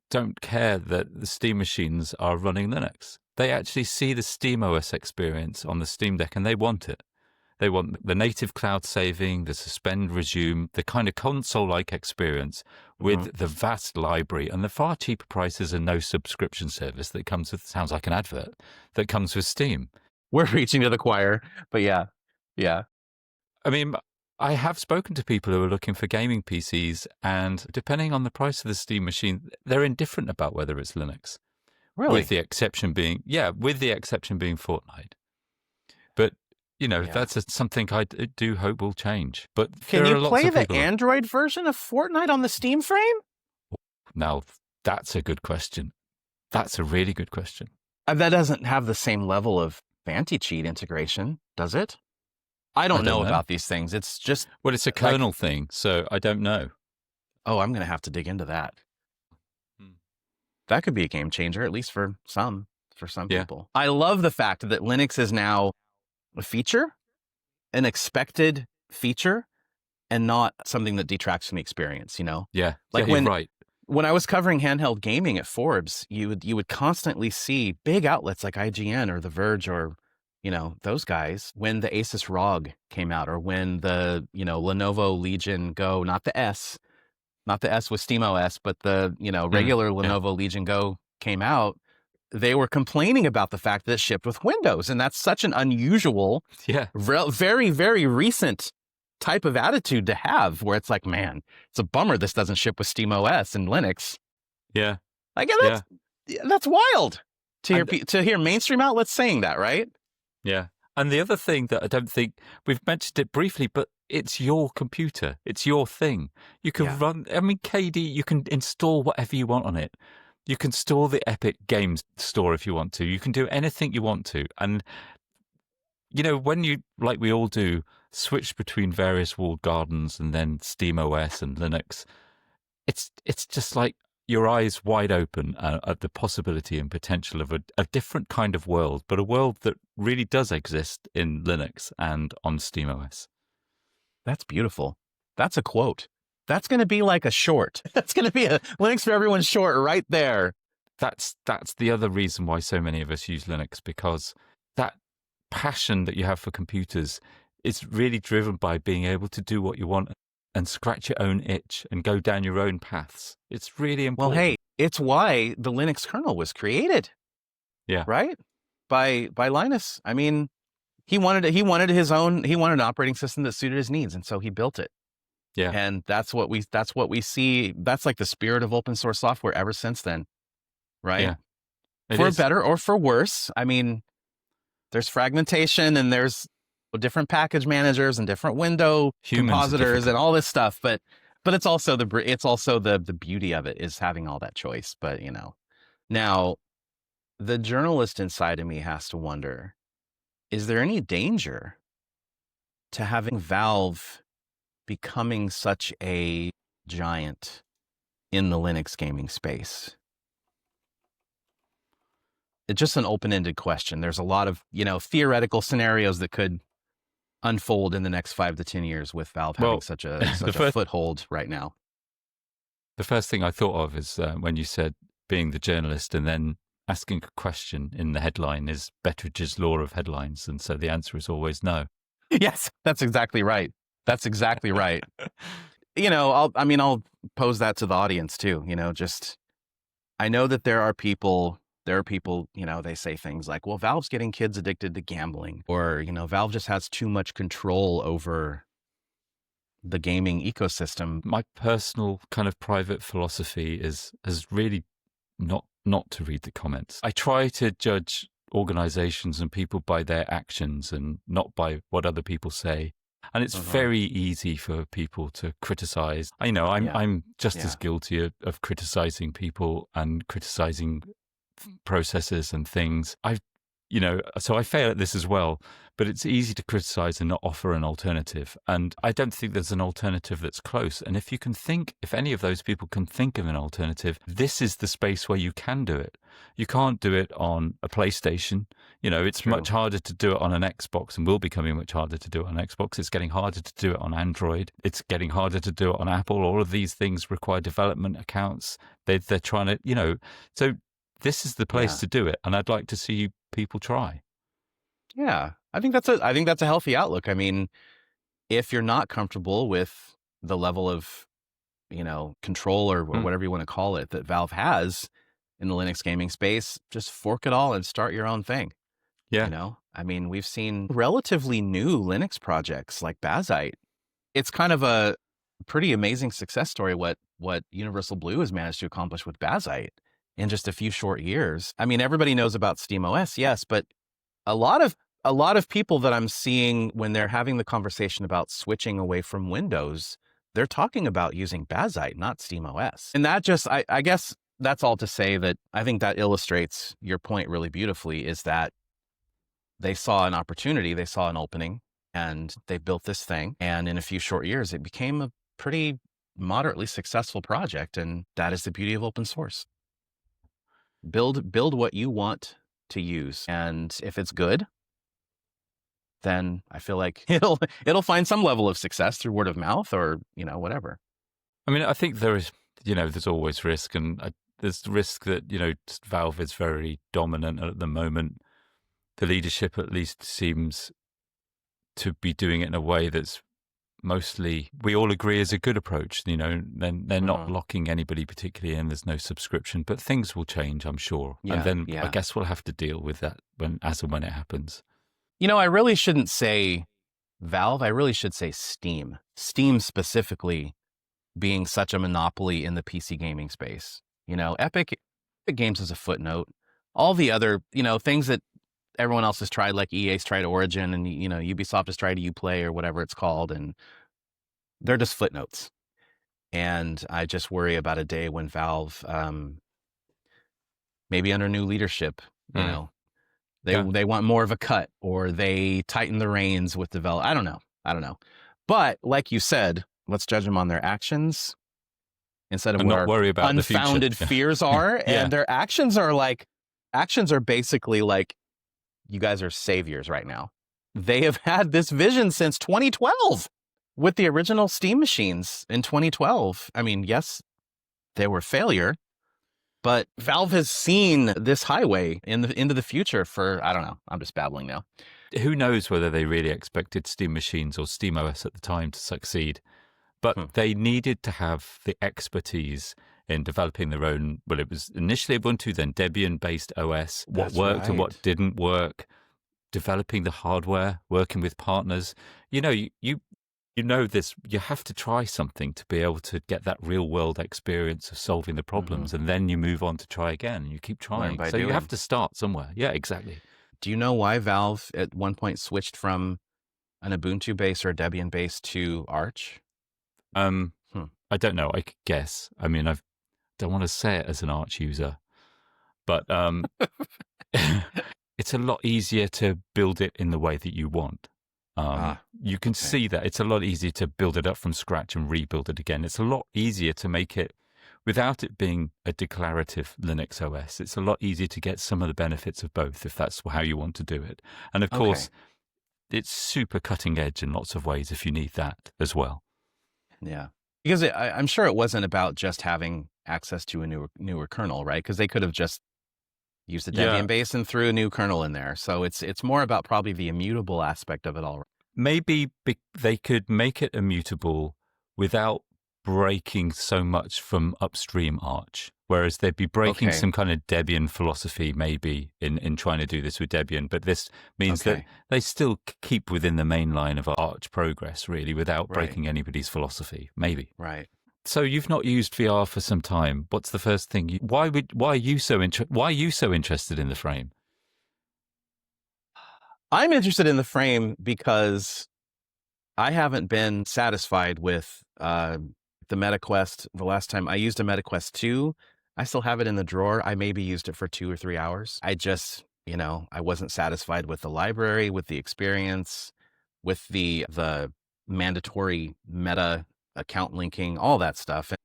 S2: don't care that the Steam machines are running Linux. They actually see the SteamOS experience on the Steam Deck and they want it. They want the native cloud saving, the suspend resume, the kind of console-like experience with the vast library and the far cheaper prices and no subscription service that comes with, sounds like an advert, that comes with Steam.
S1: We're reaching to the choir, but yeah.
S2: I mean, I have spoken to people who are looking for gaming PCs, and depending on the price of the Steam machine, they're indifferent about whether it's Linux.
S1: Really?
S2: With the exception being Fortnite. But that's something I do hope will change. But
S1: can you play the Android version of Fortnite on the Steam frame?
S2: Now, that's a good question. That's a really good question.
S1: That doesn't have the same level of anti-cheat integration, does it? I don't know about these things. It's just...
S2: Well, it's a kernel thing, so I don't know.
S1: Oh, I'm going to have to dig into that. That could be a game changer, at least for some people. I love the fact that Linux is now a feature, an expected feature, and not something that detracts from the experience,
S2: Yeah,
S1: you're
S2: right.
S1: When I was covering handheld gaming at Forbes, you would constantly see big outlets like IGN or The Verge or, those guys, when the Asus ROG came out, or when the, Lenovo Legion Go, not the S with SteamOS, but the, regular Lenovo Legion Go came out, they were complaining about the fact that it shipped with Windows. And that's such an unusual, very, very recent type of attitude to have, where it's like, man, it's a bummer this doesn't ship with SteamOS and Linux.
S2: Yeah.
S1: That's wild to hear mainstream outlets saying that, right?
S2: Yeah. And the other thing that I don't think we've mentioned it briefly, but it's your computer. It's your thing. You can run, KD, you can install whatever you want on it. You can store the Epic Games Store if you want to. You can do anything you want to. And, when you, like we all do, switch between various walled gardens and then SteamOS and Linux, it's just like your eyes wide open at the possibility and potential of a different kind of world, but a world that really does exist in Linux and on SteamOS.
S1: That's beautiful. That's a quote. That's going to be like a short. That's going to be a Linux for Everyone short right there.
S2: That's the other reason why so many of us use Linux, because that passion that you have for computers is really driven by being able to do what you want and scratch your own itch and go down your own paths. It's really important.
S1: Well, hey, it's why the Linux kernel was created.
S2: Yeah.
S1: Right? By Linus. I mean, he wanted an operating system that suited his needs, and so he built it.
S2: Yeah.
S1: And that's what we see. That's like the spirit of open source software ever since then. Right?
S2: Yeah.
S1: For better or for worse. I mean, there's fragmentation and there's different package managers and different window compositors and all this stuff, but it's also the beauty of it is having all that choice. But now the journalist inside of me has to wonder, is there any danger to having Valve becoming such a giant in the Linux gaming space? It's just an open-ended question. There's a lot of theoretical scenarios that could unfold in the next 5 to 10 years with Valve having such a foothold right now.
S2: The first thing I thought of is when you said being the journalist and then asking a question in the headline is Bettridge's law of headlines. And so the answer is always no.
S1: Yes, that's exactly right. I'll pose that to the audience too. I know that there are people, they say things like, well, Valve's getting kids addicted to gambling, or, Valve just has too much control over the gaming ecosystem.
S2: My personal kind of private philosophy is really not to read the comments. I try to judge organizations and people by their actions and not by what other people say. And it's very easy for people to criticize. I'm just as guilty of criticizing people and criticizing processes and things. So I fail at this as well, but it's easy to criticize and not offer an alternative. And I don't think there's an alternative that's close. And if any of those people can think of an alternative, this is the space where you can do it. You can't do it on a PlayStation. It's
S1: True.
S2: much harder to do it on an Xbox, and will becoming much harder to do it on Xbox. It's getting harder to do it on Android. It's getting harder to do it on Apple. All of these things require development accounts. They're trying to, so this is the place to do it. And I'd like to see people try.
S1: Yeah, I think that's a healthy outlook. I mean, if you're not comfortable with the level of, control or whatever you want to call it that Valve has in the Linux gaming space, just fork it all and start your own thing.
S2: Yeah.
S1: I mean, we've seen relatively new Linux projects like Bazite. It's kind of a pretty amazing success story what Universal Blue has managed to accomplish with Bazite in just a few short years. I mean, everybody knows about SteamOS, yes, but a lot of people that I'm seeing when they're having the conversation about switching away from Windows, they're talking about using Bazite, not SteamOS. And that just, I guess that's all to say that I think that illustrates your point really beautifully, is that they saw an opportunity, they saw an opening, and they built this thing. And in a few short years, it became a pretty moderately successful project. And that is the beauty of open source. Build what you want to use. And if it's good, then I feel like it'll find some level of success through word of mouth or, whatever.
S2: I mean, I think there is, there's always risk, and there's risk that, Valve is very dominant at the moment. The leadership at least seems to be doing it in a way that's mostly, we all agree, is a good approach. Then they're not locking anybody particularly in. There's no subscription, but things will change, I'm sure.
S1: Yeah,
S2: and then I guess we'll have to deal with that as and when it happens.
S1: I really shouldn't say Valve. I really should say Steam. Steam specifically being such a monopoly in the PC gaming space. Epic Games is a footnote. All the other, things that everyone else has tried, like EA's tried Origin, and Ubisoft has tried Uplay or whatever it's called, and they're just footnotes. And I just worry about a day when Valve, maybe under new leadership, they want more of a cut, or they tighten the reins with development. I don't know. But like you said, let's judge them on their actions instead of
S2: and
S1: what
S2: not worry about
S1: unfounded
S2: the future.
S1: fears are. And their actions are basically like, you guys are saviors right now. They have had this vision since 2012 with the original Steam machines in 2012. I mean, yes, they were a failure, but Valve has seen this highway into the future for, I don't know, I'm just babbling now.
S2: Who knows whether they really expected Steam machines or SteamOS at the time to succeed, but they needed to have the expertise in developing their own, well, it was initially Ubuntu, then Debian-based OS, what worked and what didn't work, developing the hardware, working with partners. You know this, you have to try something to be able to get that real-world experience of solving the problems, and then you move on to try again, and you keep trying. So you have to start somewhere. Yeah, exactly.
S1: Do you know why Valve at one point switched from an Ubuntu base or a Debian base to Arch?
S2: I don't know. I could guess. I mean, I don't want to say it as an Arch user, but it's a lot easier to build it in the way that you want. You can see that it's a lot easier to build it up from scratch and rebuild it again. It's a lot easier to make it without it being a declarative Linux OS. It's a lot easier to get some of the benefits of both if that's how you want to do it. And of course, it's super cutting edge in lots of ways if you need that as well.
S1: Yeah. Because I'm sure it wasn't about just having access to a newer kernel, right? Because they could have just used the Debian base and threw a new kernel in there. So it's more about probably the immutable aspect of it all.
S2: Maybe they could make it immutable without breaking so much from upstream Arch, whereas they'd be breaking some kind of Debian philosophy maybe in trying to do this with Debian. But this means that they still keep within the main line of Arch progress, really, without breaking anybody's philosophy, maybe.
S1: Right.
S2: So you've not used VR for some time. What's the first thing? Why are you so interested in the frame?
S1: I'm interested in the frame because I haven't been satisfied with the MetaQuest. The last time I used a MetaQuest 2, I still have it in the drawer. I maybe used it for 2 or 3 hours. I just I wasn't satisfied with the library, with the experience, with the mandatory meta account linking, all that stuff. And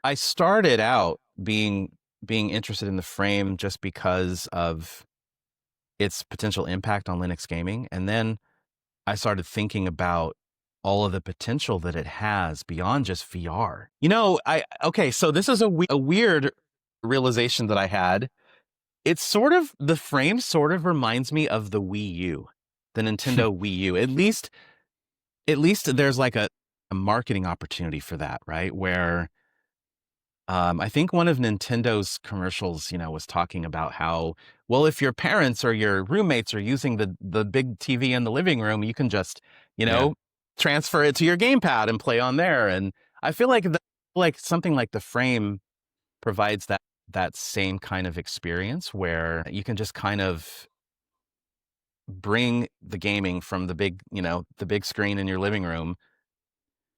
S1: I started out being interested in the frame just because of its potential impact on Linux gaming. And then I started thinking about all of the potential that it has beyond just VR. Okay, so this is a weird realization that I had. It's the frame sort of reminds me of the Wii U, the Nintendo Wii U. At least there's like a marketing opportunity for that, right? Where I think one of Nintendo's commercials, was talking about how, well, if your parents or your roommates are using the big TV in the living room, you can just, transfer it to your gamepad and play on there. And I feel like something like the frame provides that same kind of experience where you can just kind of bring the gaming from the big screen in your living room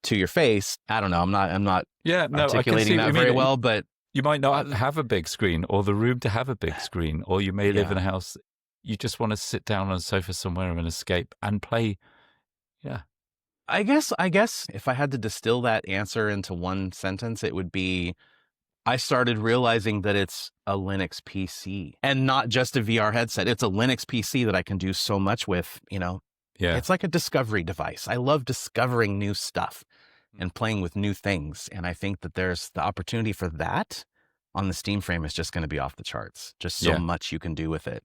S1: to your face. I don't know. I'm not articulating that very well, but
S2: you might not have a big screen or the room to have a big screen, or you may live in a house. You just want to sit down on a sofa somewhere and escape and play. Yeah.
S1: I guess if I had to distill that answer into one sentence, it would be, I started realizing that it's a Linux PC and not just a VR headset. It's a Linux PC that I can do so much with,
S2: Yeah.
S1: It's like a discovery device. I love discovering new stuff and playing with new things. And I think that there's the opportunity for that on the Steam frame is just going to be off the charts. Just so much you can do with it.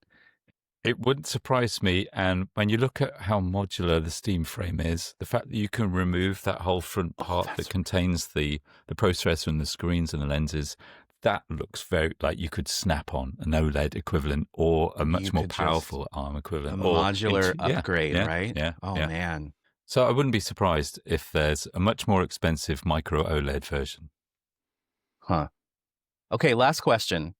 S2: It wouldn't surprise me. And when you look at how modular the Steam frame is, the fact that you can remove that whole front part that contains the processor and the screens and the lenses, that looks very like you could snap on an OLED equivalent or a much more powerful ARM equivalent.
S1: A modular upgrade, right?
S2: Yeah.
S1: Man.
S2: So I wouldn't be surprised if there's a much more expensive micro OLED version.
S1: Huh. Okay, last question.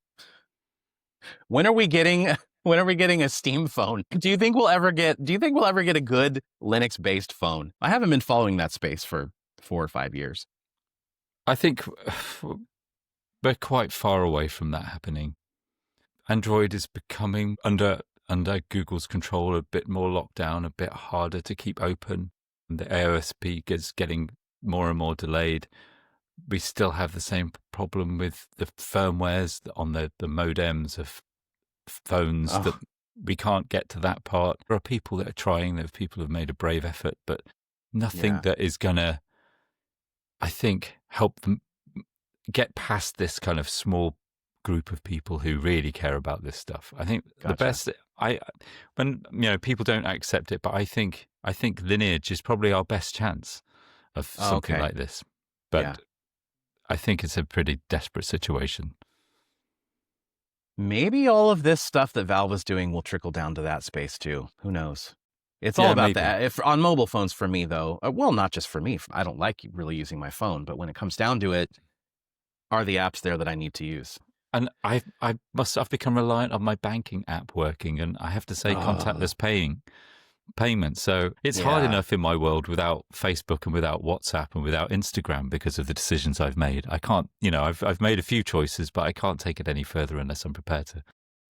S1: When are we getting a Steam phone? Do you think we'll ever get a good Linux-based phone? I haven't been following that space for 4 or 5 years.
S2: I think we're quite far away from that happening. Android is becoming under Google's control a bit more locked down, a bit harder to keep open. The AOSP is getting more and more delayed. We still have the same problem with the firmwares on the modems of phones that we can't get to that part. There are people that are trying. There are people who have made a brave effort, but nothing that is going to, I think, help them get past this kind of small group of people who really care about this stuff. I think the best, when people don't accept it, but I think Lineage is probably our best chance of something like this. But I think it's a pretty desperate situation.
S1: Maybe all of this stuff that Valve is doing will trickle down to that space too. Who knows? It's all about that. If on mobile phones for me though, well, not just for me. I don't like really using my phone, but when it comes down to it, are the apps there that I need to use?
S2: And I've become reliant on my banking app working, and I have to say contactless payment. So it's hard enough in my world without Facebook and without WhatsApp and without Instagram because of the decisions I've made. I can't, I've made a few choices, but I can't take it any further unless I'm prepared to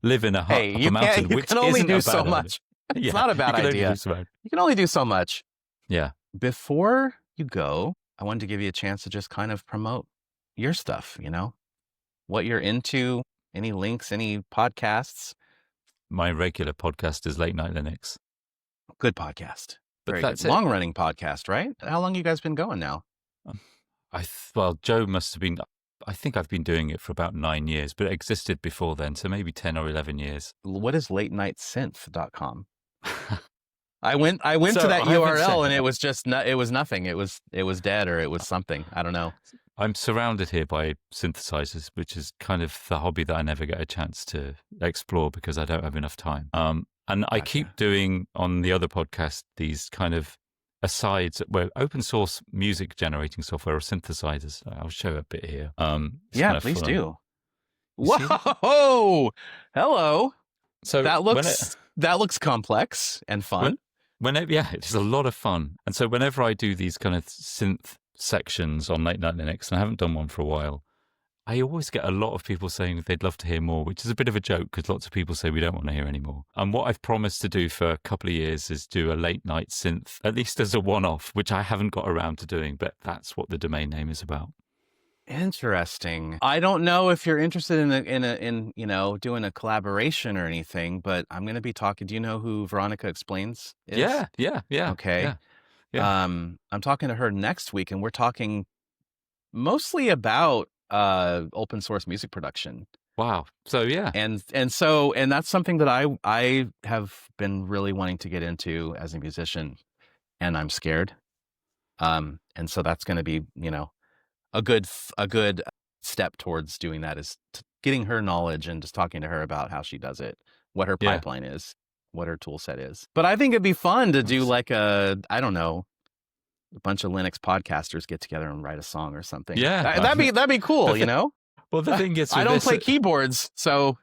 S2: live in a hut up a mountain, which
S1: can only
S2: isn't
S1: do
S2: a bad
S1: so
S2: idea.
S1: much. It's not a bad idea. You can only do so much.
S2: Yeah.
S1: Before you go, I wanted to give you a chance to just kind of promote your stuff, what you're into, any links, any podcasts.
S2: My regular podcast is Late Night Linux.
S1: Good podcast.
S2: But
S1: Very
S2: that's
S1: good. Long-running podcast, right? How long you guys been going now?
S2: Joe must have been, I think I've been doing it for about 9 years, but it existed before then, so maybe 10 or 11 years.
S1: What is latenightsynth.com? I went to that URL and it was just it was nothing. It was dead or it was something. I don't know.
S2: I'm surrounded here by synthesizers, which is kind of the hobby that I never get a chance to explore because I don't have enough time. And I keep doing on the other podcast these kind of asides where open source music generating software or synthesizers. I'll show a bit here.
S1: Please do. Whoa! Hello.
S2: So
S1: that looks complex and fun.
S2: It's a lot of fun. And so whenever I do these kind of synth sections on Late Night Linux, and I haven't done one for a while, I always get a lot of people saying they'd love to hear more, which is a bit of a joke because lots of people say we don't want to hear any more. And what I've promised to do for a couple of years is do a late night synth, at least as a one-off, which I haven't got around to doing, but that's what the domain name is about.
S1: Interesting. I don't know if you're interested in doing a collaboration or anything, but I'm going to be talking. Do you know who Veronica Explains is?
S2: Yeah.
S1: Okay.
S2: Yeah.
S1: I'm talking to her next week, and we're talking mostly about open source music production.
S2: Wow. So yeah.
S1: And that's something that I have been really wanting to get into as a musician, and I'm scared. And so that's going to be, a good step towards doing that is getting her knowledge and just talking to her about how she does it, what her pipeline is, what her tool set is. But I think it'd be fun to do like a bunch of Linux podcasters get together and write a song or something.
S2: Yeah.
S1: That'd be cool,
S2: Well, the thing is,
S1: I don't play keyboards, so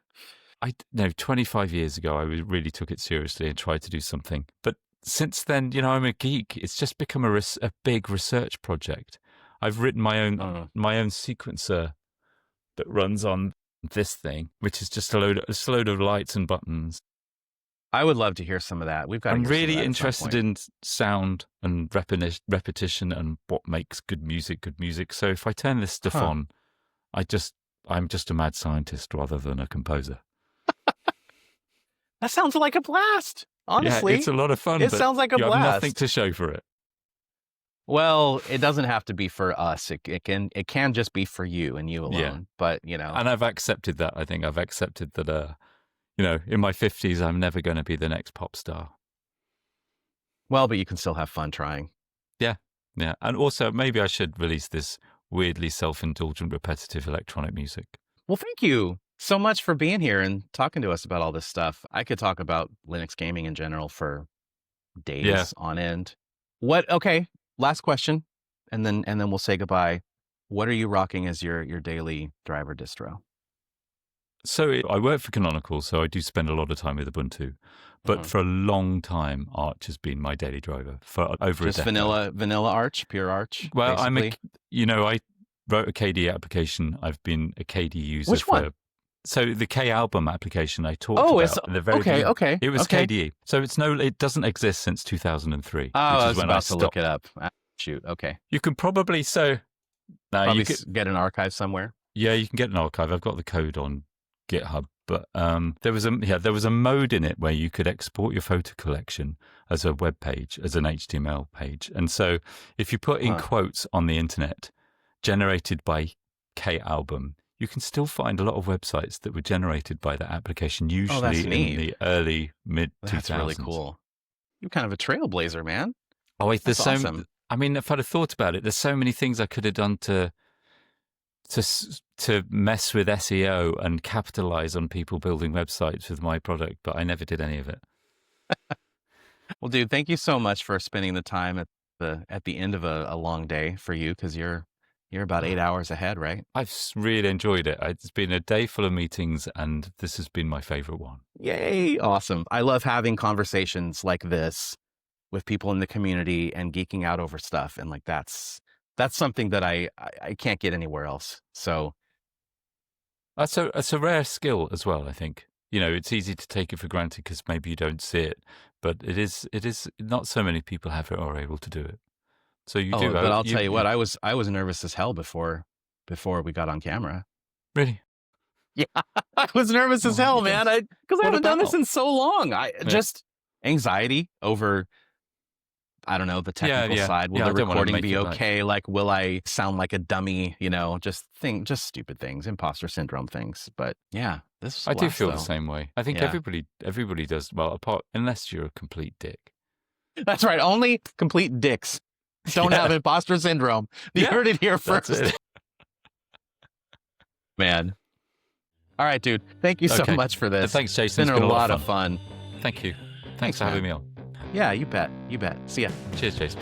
S2: 25 years ago, I really took it seriously and tried to do something. But since then, I'm a geek. It's just become a big research project. I've written my own sequencer that runs on this thing, which is just a load of lights and buttons.
S1: I would love to hear some of that.
S2: I'm really interested in sound and repetition and what makes good music. So if I turn this stuff on, I'm just a mad scientist rather than a composer.
S1: That sounds like a blast. Honestly,
S2: yeah, it's a lot of fun.
S1: It sounds like a blast.
S2: You have nothing to show for it.
S1: Well, it doesn't have to be for us. It can just be for you and you alone.
S2: Yeah.
S1: But
S2: And I've accepted that. I think I've accepted that. In my 50s, I'm never going to be the next pop star.
S1: Well, but you can still have fun trying.
S2: Yeah. And also, maybe I should release this weirdly self-indulgent, repetitive electronic music.
S1: Well, thank you so much for being here and talking to us about all this stuff. I could talk about Linux gaming in general for days on end. Okay, last question, and then we'll say goodbye. What are you rocking as your daily driver distro?
S2: So I work for Canonical, so I do spend a lot of time with Ubuntu. But for a long time, Arch has been my daily driver for over
S1: just
S2: a decade.
S1: Vanilla Arch, pure Arch.
S2: Well,
S1: basically.
S2: I wrote a KDE application. I've been a KDE user.
S1: Which one?
S2: So the K album application I talked about at the very beginning.
S1: Okay.
S2: It was KDE. So it doesn't exist since 2003.
S1: Oh, I was about to look it up. Shoot. Okay.
S2: You can probably
S1: get an archive somewhere.
S2: Yeah, you can get an archive. I've got the code on GitHub, but there was a mode in it where you could export your photo collection as a web page, as an HTML page. And so if you put in quotes on the internet generated by K album, you can still find a lot of websites that were generated by that application, usually in the early mid 2000s.
S1: That's really cool. You're kind of a trailblazer, man.
S2: Oh, wait,
S1: that's awesome.
S2: I mean, if I'd have thought about it, there's so many things I could have done to mess with SEO and capitalize on people building websites with my product, but I never did any of it.
S1: Well, dude, thank you so much for spending the time at the end of a long day for you, because you're about 8 hours ahead, right?
S2: I've really enjoyed it. It's been a day full of meetings, and this has been my favorite one.
S1: Yay! Awesome. I love having conversations like this with people in the community and geeking out over stuff, and that's something that I can't get anywhere else. So
S2: that's a rare skill as well, I think. It's easy to take it for granted because maybe you don't see it, but it is not so many people have it or are able to do it. So you do.
S1: But I'll tell you what, I was nervous as hell before we got on camera.
S2: Really?
S1: Yeah, I was nervous as hell, man. Because I haven't done this in so long. Just anxiety over, I don't know, the technical side. Will the recording be okay? Like, will I sound like a dummy? Just stupid things, imposter syndrome things. But yeah, this was
S2: I do feel the same way. I think everybody does. Well, unless you're a complete dick.
S1: That's right. Only complete dicks don't have imposter syndrome. You heard it here first. Man. All right, dude. Thank you so much for this.
S2: Thanks, Jason.
S1: It's been a lot of fun.
S2: Thank you. Thanks for having me on.
S1: Yeah, you bet. See ya.
S2: Cheers, Jason.